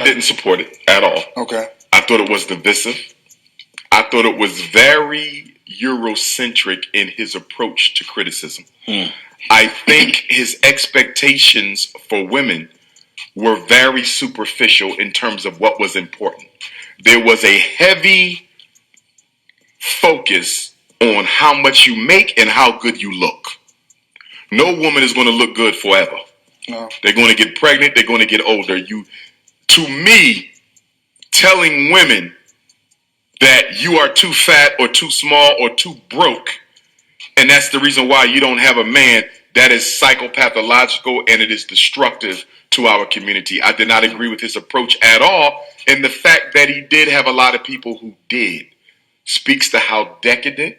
I didn't support it at all. Okay. I thought it was divisive. I thought it was very Eurocentric in his approach to criticism. I think his expectations for women were very superficial in terms of what was important. There was a heavy focus on how much you make and how good you look. No woman is going to look good forever. No. They're going to get pregnant. They're going to get older. To me, telling women that you are too fat or too small or too broke, and that's the reason why you don't have a man, that is psychopathological and it is destructive to our community. I did not agree with his approach at all, and the fact that he did have a lot of people who did speaks to how decadent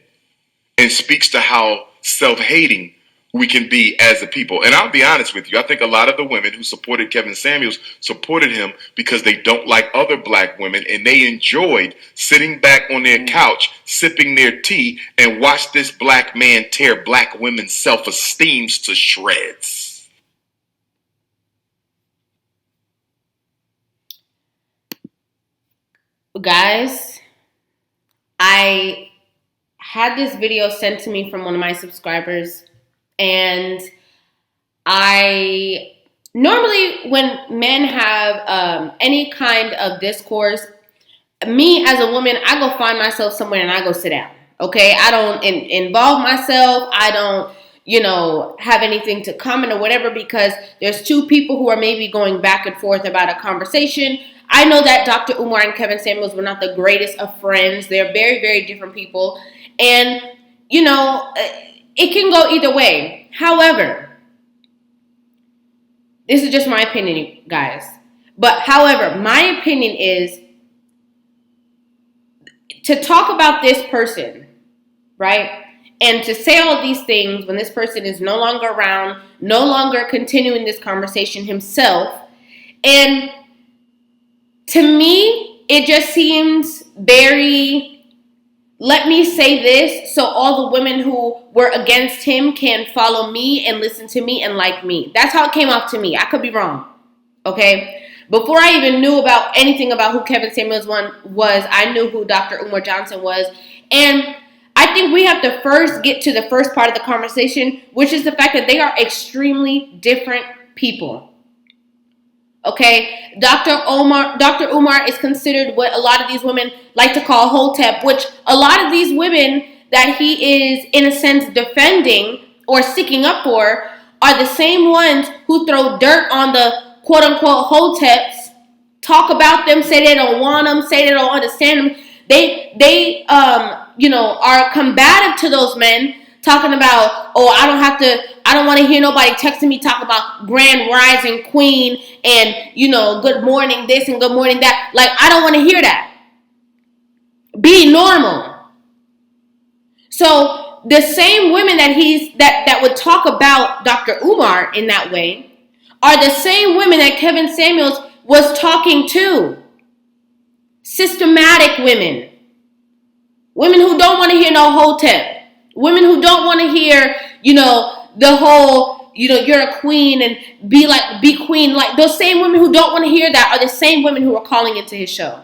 and speaks to how self-hating we can be as a people. And I'll be honest with you, I think a lot of the women who supported Kevin Samuels supported him because they don't like other black women, and they enjoyed sitting back on their couch, sipping their tea, and watch this black man tear black women's self-esteems to shreds. Guys, I had this video sent to me from one of my subscribers. And I normally, when men have any kind of discourse, me as a woman, I go find myself somewhere and I go sit down. Okay, I don't involve myself. I don't, have anything to comment or whatever, because there's two people who are maybe going back and forth about a conversation. I know that Dr. Umar and Kevin Samuels were not the greatest of friends. They're very, very different people, and it can go either way. However, this is just my opinion, guys. But however, my opinion is to talk about this person, right? And to say all these things when this person is no longer around, no longer continuing this conversation himself. And to me, it just seems very... Let me say this so all the women who were against him can follow me and listen to me and like me. That's how it came off to me. I could be wrong. Okay? Before I even knew about anything about who Kevin Samuels was, I knew who Dr. Umar Johnson was. And I think we have to first get to the first part of the conversation, which is the fact that they are extremely different people. Okay, Dr. Umar is considered what a lot of these women like to call Hotep, which a lot of these women that he is, in a sense, defending or sticking up for are the same ones who throw dirt on the quote-unquote Hoteps, talk about them, say they don't want them, say they don't understand them. They are combative to those men, talking about, I don't want to hear nobody texting me talk about Grand Rising Queen and, good morning this and good morning that. Like, I don't want to hear that. Be normal. So the same women that would talk about Dr. Umar in that way are the same women that Kevin Samuels was talking to. Systematic women. Women who don't want to hear no Hotep. Women who don't want to hear, the whole, you're a queen and be queen. Like, those same women who don't want to hear that are the same women who are calling into his show.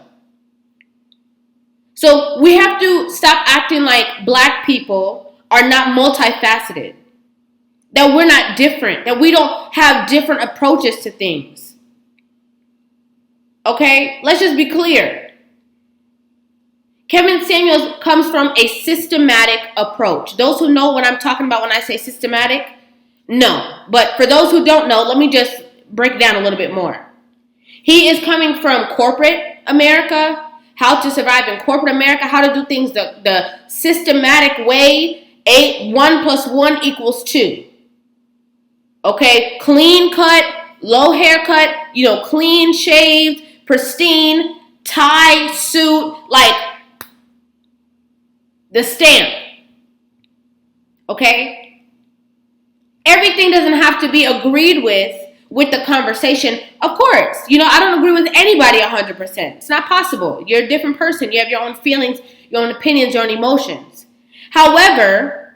So we have to stop acting like black people are not multifaceted. That we're not different. That we don't have different approaches to things. Okay? Let's just be clear. Kevin Samuels comes from a systematic approach. Those who know what I'm talking about when I say systematic, no. But for those who don't know, let me just break it down a little bit more. He is coming from corporate America, how to survive in corporate America, how to do things the systematic way. 1 + 1 = 2. Okay? Clean cut, low haircut, clean shaved, pristine, tie, suit, like the stamp. Okay? Everything doesn't have to be agreed with the conversation. Of course, I don't agree with anybody 100%. It's not possible. You're a different person. You have your own feelings, your own opinions, your own emotions. However,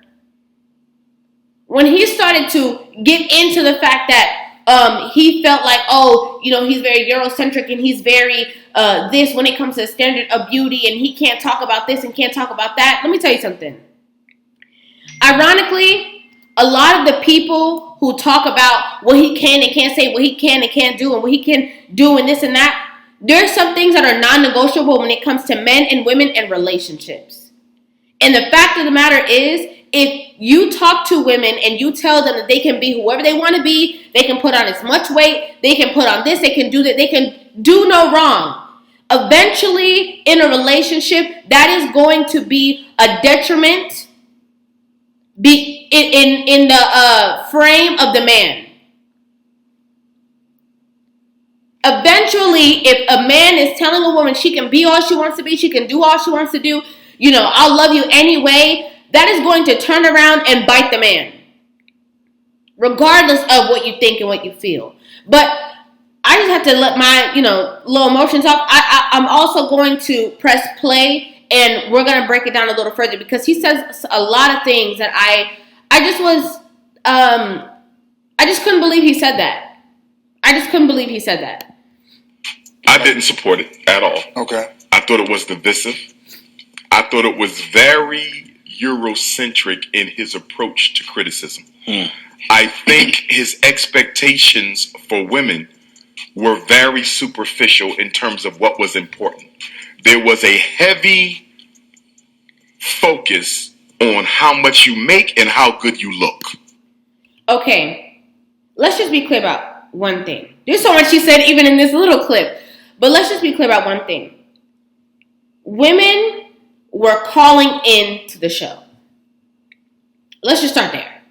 when he started to get into the fact that he felt like, oh, he's very Eurocentric and he's very this when it comes to standard of beauty, and he can't talk about this and can't talk about that. Let me tell you something. Ironically, a lot of the people who talk about what he can and can't say, what he can and can't do, and what he can do and this and that, there's some things that are non-negotiable when it comes to men and women and relationships. And the fact of the matter is, if you talk to women and you tell them that they can be whoever they want to be, they can put on as much weight, they can put on this, they can do that, they can do no wrong. Eventually, in a relationship, that is going to be a detriment in the frame of the man. Eventually, if a man is telling a woman she can be all she wants to be, she can do all she wants to do, I'll love you anyway, that is going to turn around and bite the man, regardless of what you think and what you feel. But I just have to let my, little emotions off. I'm also going to press play, and we're going to break it down a little further, because he says a lot of things that I just couldn't believe he said that. I just couldn't believe he said that. I didn't support it at all. Okay. I thought it was divisive. I thought it was very Eurocentric in his approach to criticism. I think his expectations for women were very superficial in terms of what was important. There was a heavy focus on how much you make and how good you look. Okay, let's just be clear about one thing. There's so much he said even in this little clip, but let's just be clear about one thing. Women were calling in to the show. Let's just start there.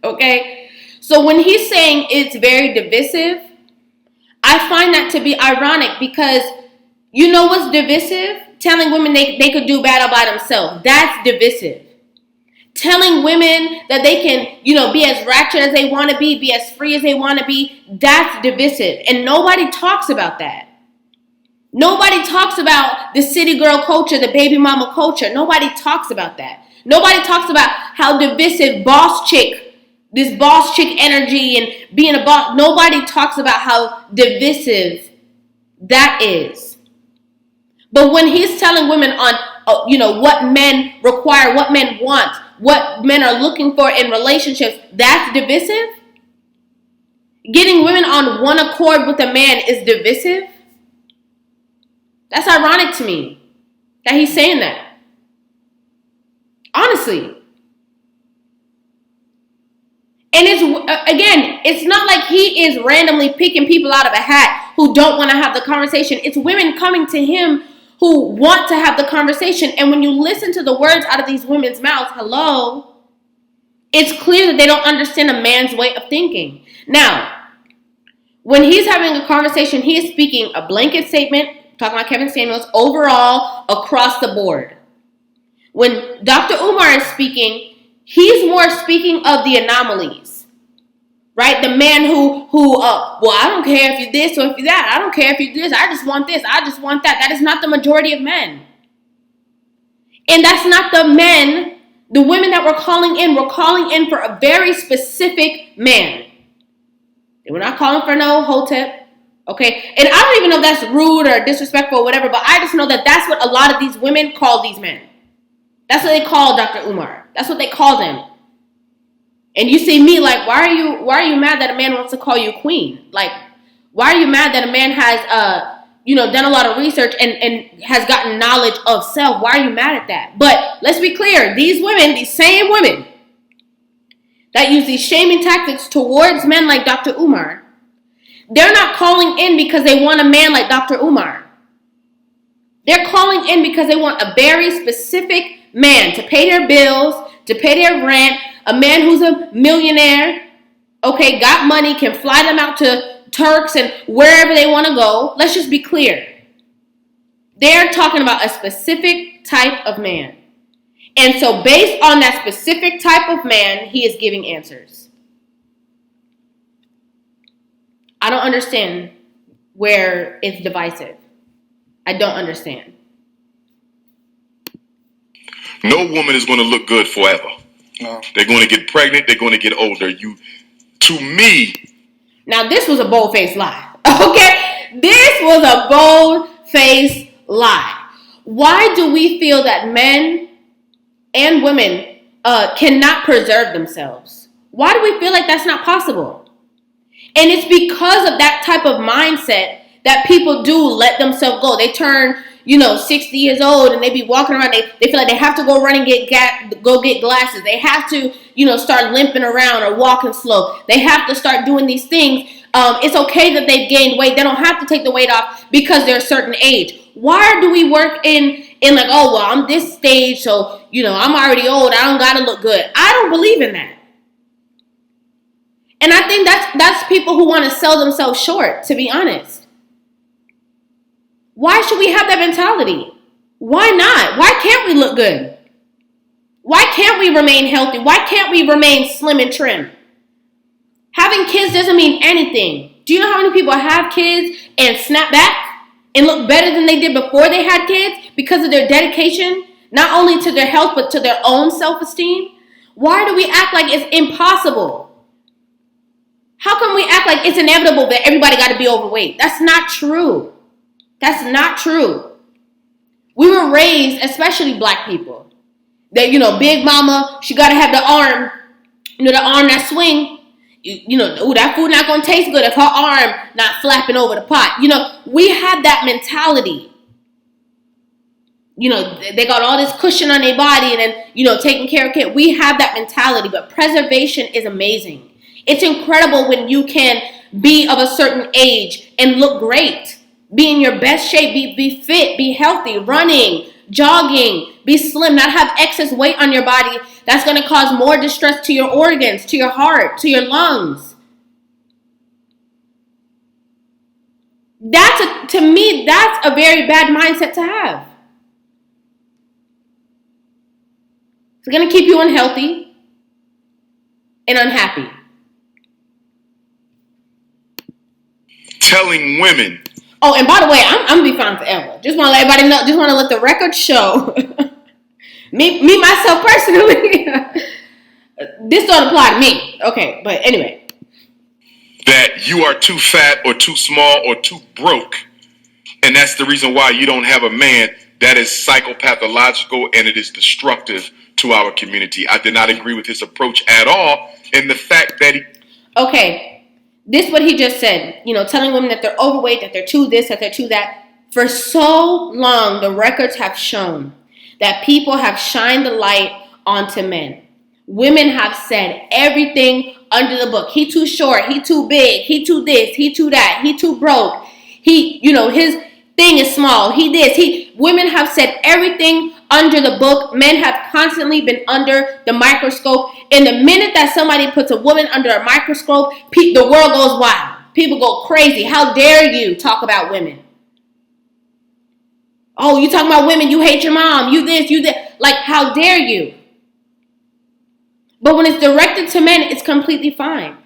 Okay? So when he's saying it's very divisive, I find that to be ironic, because you know what's divisive? Telling women they could do bad all by themselves. That's divisive. Telling women that they can, be as ratchet as they want to be as free as they want to be, that's divisive. And nobody talks about that. Nobody talks about the city girl culture, the baby mama culture. Nobody talks about that. Nobody talks about how divisive this boss chick energy and being a boss. Nobody talks about how divisive that is. But when he's telling women on, what men require, what men want, what men are looking for in relationships, that's divisive. Getting women on one accord with a man is divisive. That's ironic to me that he's saying that. Honestly. And it's not like he is randomly picking people out of a hat who don't want to have the conversation. It's women coming to him who want to have the conversation. And when you listen to the words out of these women's mouths, it's clear that they don't understand a man's way of thinking. Now, when he's having a conversation, he is speaking a blanket statement, talking about Kevin Samuels, overall, across the board. When Dr. Umar is speaking, he's more speaking of the anomalies, right? The man who I don't care if you're this or if you're that. I don't care if you do this. I just want this. I just want that. That is not the majority of men. And that's not the men, the women that were calling in for a very specific man. They were not calling for no hotep. Okay, and I don't even know if that's rude or disrespectful or whatever, but I just know that that's what a lot of these women call these men. That's what they call Dr. Umar. That's what they call them. And you see me like, why are you mad that a man wants to call you queen? Like, why are you mad that a man has done a lot of research and has gotten knowledge of self? Why are you mad at that? But let's be clear, these same women that use these shaming tactics towards men like Dr. Umar, they're not calling in because they want a man like Dr. Umar. They're calling in because they want a very specific man to pay their bills, to pay their rent, a man who's a millionaire, okay, got money, can fly them out to Turks and wherever they want to go. Let's just be clear. They're talking about a specific type of man. And so based on that specific type of man, he is giving answers. I don't understand where it's divisive. I don't understand. No woman is going to look good forever. No. They're going to get pregnant. They're going to get older. To me, Now, this was a bold-faced lie. Okay? This was a bold-faced lie. Why do we feel that men and women cannot preserve themselves? Why do we feel like that's not possible? And it's because of that type of mindset that people do let themselves go. They turn, 60 years old and they be walking around. They feel like they have to go run and go get glasses. They have to, start limping around or walking slow. They have to start doing these things. It's okay that they've gained weight. They don't have to take the weight off because they're a certain age. Why do we work in like, oh, well, I'm this stage, so, I'm already old. I don't got to look good. I don't believe in that. And I think that's people who want to sell themselves short, to be honest. Why should we have that mentality? Why not? Why can't we look good? Why can't we remain healthy? Why can't we remain slim and trim? Having kids doesn't mean anything. Do you know how many people have kids and snap back and look better than they did before they had kids because of their dedication, not only to their health, but to their own self-esteem? Why do we act like it's impossible? How come we act like it's inevitable that everybody got to be overweight? That's not true. That's not true. We were raised, especially black people, that, big mama, she got to have the arm, the arm that swing. That food not going to taste good if her arm not flapping over the pot. We have that mentality. They got all this cushion on their body and then, taking care of kids. We have that mentality, but preservation is amazing. It's incredible when you can be of a certain age and look great. Be in your best shape, be fit, be healthy, running, jogging, be slim, not have excess weight on your body that's going to cause more distress to your organs, to your heart, to your lungs. To me, that's a very bad mindset to have. It's going to keep you unhealthy and unhappy. Telling women. Oh, and by the way, I'm gonna be fine forever. Just want to let everybody know. Just want to let the record show. me myself personally, this don't apply to me. Okay, but anyway. That you are too fat or too small or too broke, and that's the reason why you don't have a man. That is psychopathological and it is destructive to our community. I did not agree with his approach at all, and the fact that he. Okay. This is what he just said, telling women that they're overweight, that they're too this, that they're too that. For so long, the records have shown that people have shined the light onto men. Women have said everything under the book. He too short, he too big, he too this, he too that, he too broke. His thing is small, women have said everything under the book. Men have constantly been under the microscope. And the minute that somebody puts a woman under a microscope, the world goes wild. People go crazy. How dare you talk about women? Oh, you talking about women, you hate your mom, you this, you that. Like, how dare you? But when it's directed to men, it's completely fine.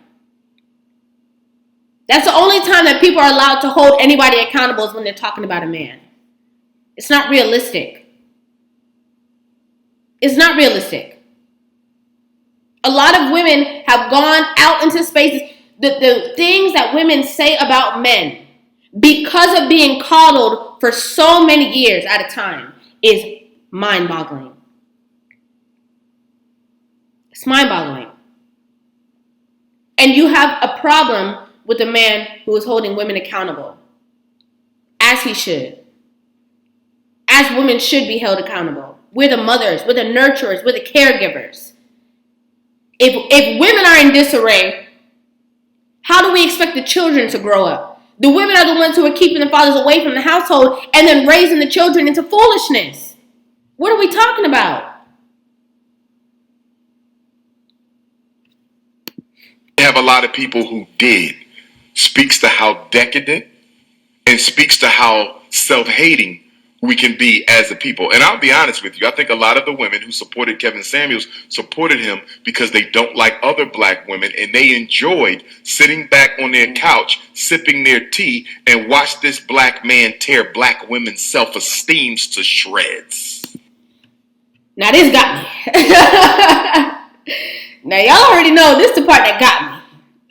That's the only time that people are allowed to hold anybody accountable is when they're talking about a man. It's not realistic. It's not realistic. A lot of women have gone out into spaces. The things that women say about men, because of being coddled for so many years at a time, is mind-boggling. It's mind-boggling. And you have a problem with a man who is holding women accountable, as he should. As women should be held accountable. We're the mothers, we're the nurturers, we're the caregivers. If women are in disarray, how do we expect the children to grow up? The women are the ones who are keeping the fathers away from the household and then raising the children into foolishness. What are we talking about? We have a lot of people who did. Speaks to how decadent and speaks to how self-hating we can be as a people. And I'll be honest with you, I think a lot of the women who supported Kevin Samuels supported him because they don't like other black women and they enjoyed sitting back on their couch, sipping their tea, and watch this black man tear black women's self-esteem to shreds. Now this got me. Now y'all already know this is the part that got me.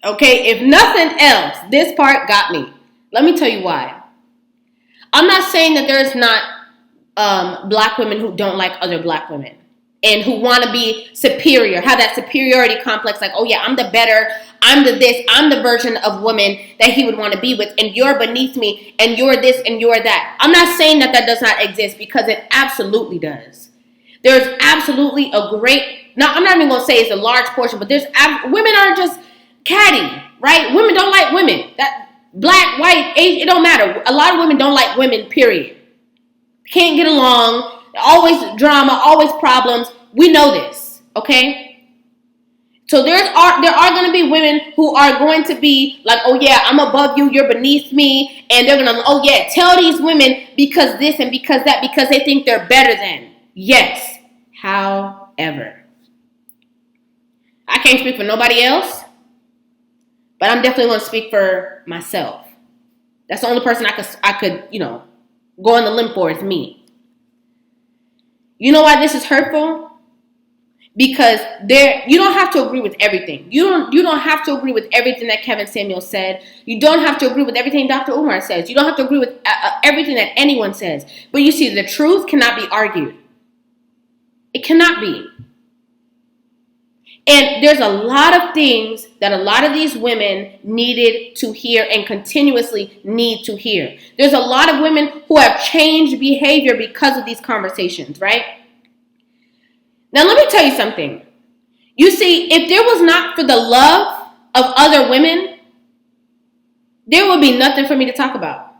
Okay, if nothing else, this part got me. Let me tell you why. I'm not saying that there's not black women who don't like other black women and who want to be superior, have that superiority complex, like, oh yeah, I'm the better, I'm the this, I'm the version of woman that he would want to be with, and you're beneath me, and you're this, and you're that. I'm not saying that that does not exist, because it absolutely does. There's absolutely a great, now I'm not even going to say it's a large portion, but women are just catty, right? Women don't like women. That black, white, Asian, it don't matter. A lot of women don't like women, period. Can't get along, always drama, always problems. We know this, okay? So there are going to be women who are going to be like, oh yeah, I'm above you, you're beneath me, and they're going to, oh yeah, tell these women because this and because that, because they think they're better than. Yes, however, I can't speak for nobody else, but I'm definitely going to speak for myself. That's the only person I could, go on the limb for is me. You know why this is hurtful? Because you don't have to agree with everything. You don't have to agree with everything that Kevin Samuel said. You don't have to agree with everything Dr. Umar says. You don't have to agree with everything that anyone says. But you see, the truth cannot be argued. It cannot be. And there's a lot of things that a lot of these women needed to hear and continuously need to hear. There's a lot of women who have changed behavior because of these conversations, right? Now, let me tell you something. You see, if there was not for the love of other women, there would be nothing for me to talk about.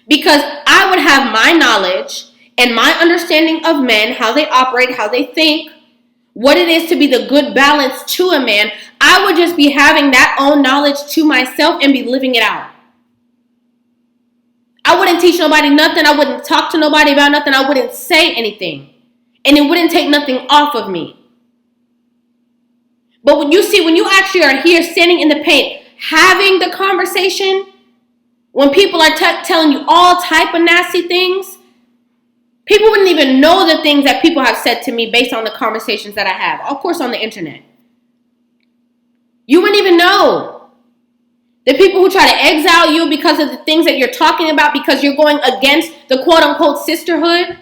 Because I would have my knowledge and my understanding of men, how they operate, how they think, what it is to be the good balance to a man. I would just be having that own knowledge to myself and be living it out. I wouldn't teach nobody nothing. I wouldn't talk to nobody about nothing. I wouldn't say anything. And it wouldn't take nothing off of me. But when you actually are here standing in the paint, having the conversation, when people are telling you all type of nasty things, people wouldn't even know the things that people have said to me based on the conversations that I have. Of course, on the internet. You wouldn't even know. The people who try to exile you because of the things that you're talking about, because you're going against the quote-unquote sisterhood.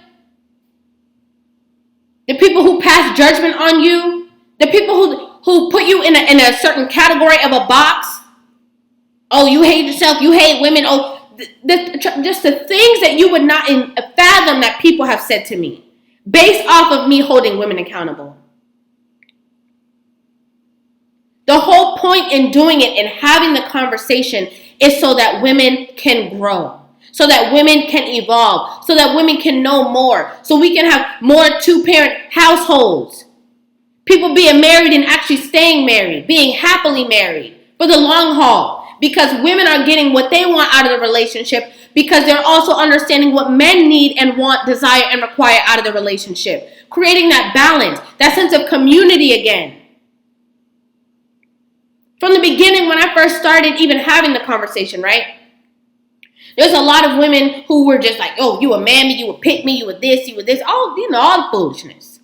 The people who pass judgment on you. The people who put you in a certain category of a box. Oh, you hate yourself. You hate women. Oh, just the things that you would not fathom that people have said to me based off of me holding women accountable. The whole point in doing it and having the conversation is so that women can grow, so that women can evolve, so that women can know more, so we can have more two-parent households. People being married and actually staying married, being happily married for the long haul. Because women are getting what they want out of the relationship, because they're also understanding what men need and want, desire, and require out of the relationship. Creating that balance, that sense of community again. From the beginning, when I first started even having the conversation, right? There's a lot of women who were just like, oh, you a mammy, you a pick me, you a this, all the foolishness.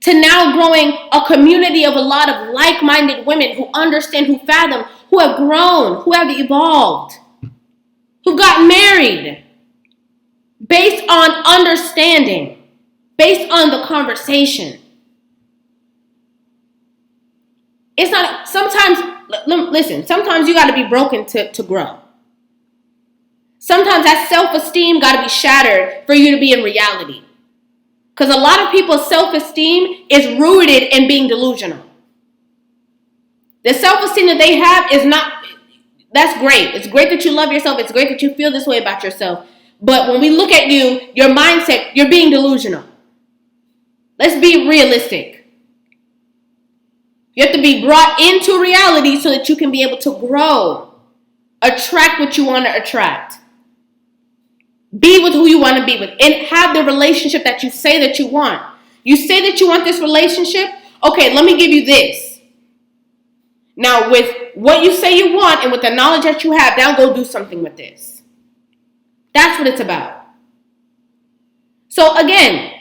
To now growing a community of a lot of like-minded women who understand, who fathom, who have grown, who have evolved, who got married based on understanding, based on the conversation. It's not, sometimes you got to be broken to grow. Sometimes that self-esteem got to be shattered for you to be in reality. Because a lot of people's self-esteem is rooted in being delusional. The self-esteem that they have is not, that's great. It's great that you love yourself. It's great that you feel this way about yourself. But when we look at you, your mindset, you're being delusional. Let's be realistic. You have to be brought into reality so that you can be able to grow. Attract what you want to attract. Be with who you want to be with. And have the relationship that you say that you want. You say that you want this relationship. Okay, let me give you this. Now, with what you say you want and with the knowledge that you have, now go do something with this. That's what it's about. So again,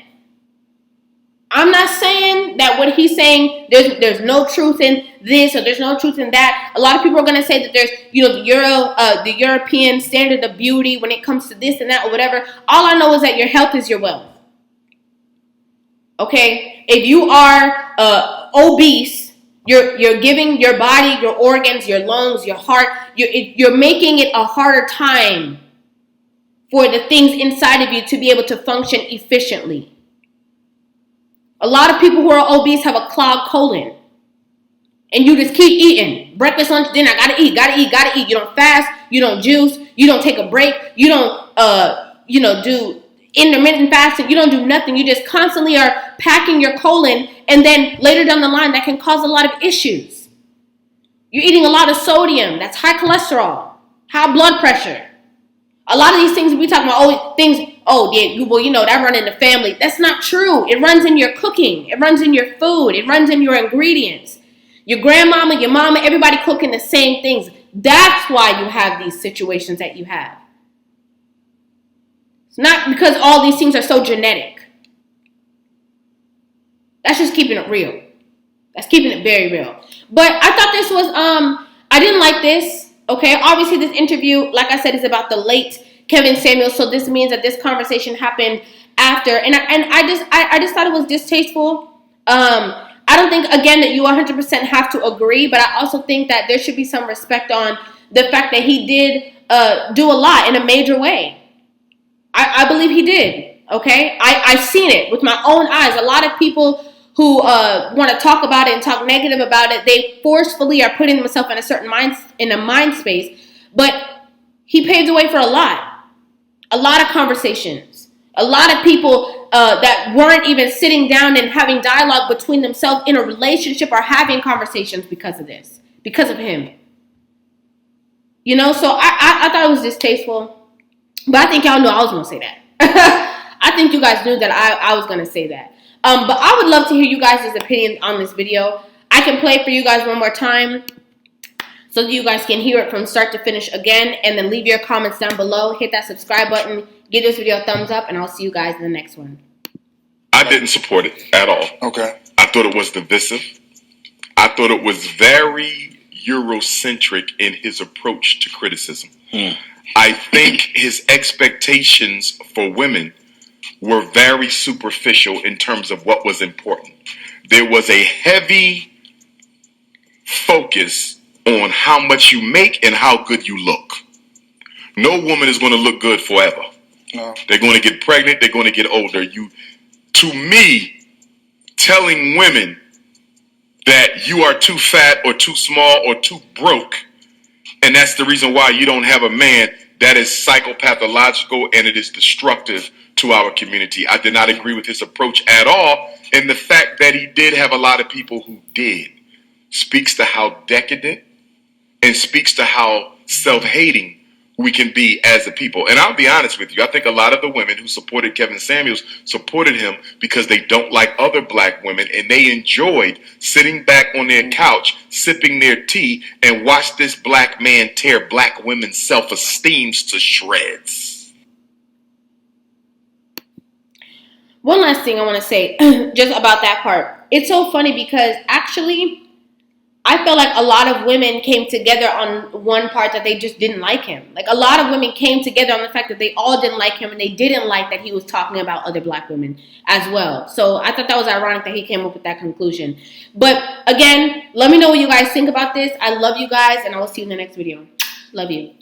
I'm not saying that what he's saying, there's no truth in this or there's no truth in that. A lot of people are going to say that there's, the European standard of beauty when it comes to this and that or whatever. All I know is that your health is your wealth. Okay? If you are obese, you're giving your body, your organs, your lungs, your heart, you're making it a harder time for the things inside of you to be able to function efficiently. A lot of people who are obese have a clogged colon. And you just keep eating. Breakfast, lunch, dinner. Gotta eat. You don't fast. You don't juice. You don't take a break. You don't, do intermittent fasting. You don't do nothing. You just constantly are packing your colon. And then later down the line, that can cause a lot of issues. You're eating a lot of sodium. That's high cholesterol. High blood pressure. A lot of these things we talk about, that run in the family. That's not true. It runs in your cooking. It runs in your food. It runs in your ingredients. Your grandmama, your mama, everybody cooking the same things. That's why you have these situations that you have. It's not because all these things are so genetic. That's just keeping it real. That's keeping it very real. But I thought this was, I didn't like this. Okay, obviously this interview, like I said, is about the late Kevin Samuels. So this means that this conversation happened after, and I just thought it was distasteful. I don't think, again, that you 100% have to agree, but I also think that there should be some respect on the fact that he did do a lot in a major way. I believe he did. Okay, I've seen it with my own eyes. A lot of people who want to talk about it and talk negative about it, they forcefully are putting themselves in a certain mind space. But he paved the way for a lot of conversations, a lot of people that weren't even sitting down and having dialogue between themselves in a relationship or having conversations because of this, because of him. So I thought it was distasteful, but I think y'all knew I was going to say that. I think you guys knew that I was going to say that. But I would love to hear you guys' opinion on this video. I can play it for you guys one more time so that you guys can hear it from start to finish again. And then leave your comments down below. Hit that subscribe button. Give this video a thumbs up. And I'll see you guys in the next one. I didn't support it at all. Okay. I thought it was divisive. I thought it was very Eurocentric in his approach to criticism. I think his expectations for women were very superficial in terms of what was important. There was a heavy focus on how much you make and how good you look. No woman is going to look good forever. No. They're going to get pregnant. They're going to get older. To me, telling women that you are too fat or too small or too broke, and that's the reason why you don't have a man, that is psychopathological and it is destructive to our community. I did not agree with his approach at all, and the fact that he did have a lot of people who did speaks to how decadent and speaks to how self-hating we can be as a people. And I'll be honest with you, I think a lot of the women who supported Kevin Samuels supported him because they don't like other black women, and they enjoyed sitting back on their couch, sipping their tea, and watch this black man tear black women's self-esteems to shreds. One last thing I want to say just about that part. It's so funny because actually I felt like a lot of women came together on one part that they just didn't like him. Like a lot of women came together on the fact that they all didn't like him and they didn't like that he was talking about other black women as well. So I thought that was ironic that he came up with that conclusion. But again, let me know what you guys think about this. I love you guys and I will see you in the next video. Love you.